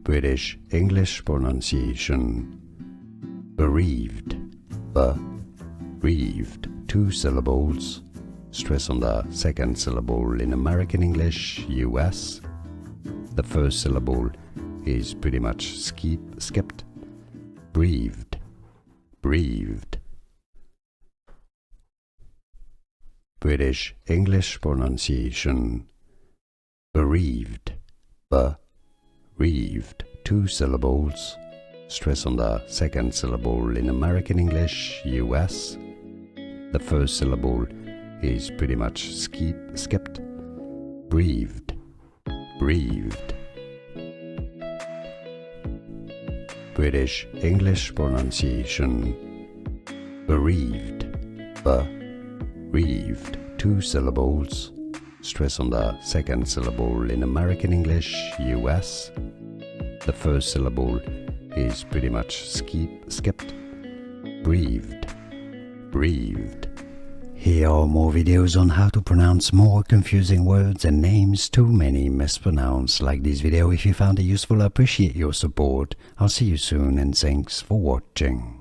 British English pronunciation. Bereaved, bereaved, 2 syllables. Stress on the second syllable in American English, US. The first syllable is pretty much skipped. Bereaved, bereaved. British English pronunciation. Bereaved, bereaved, 2 syllables. Stress on the second syllable in American English, US. The first syllable is pretty much skipped. Bereaved, bereaved. British English pronunciation. Bereaved, bereaved, 2 syllables. Stress on the second syllable in American English, US. The first syllable is pretty much skipped. Bereaved, bereaved. Here are more videos on how to pronounce more confusing words and names too many mispronounced. Like this video if you found it useful. I appreciate your support. I'll see you soon and thanks for watching.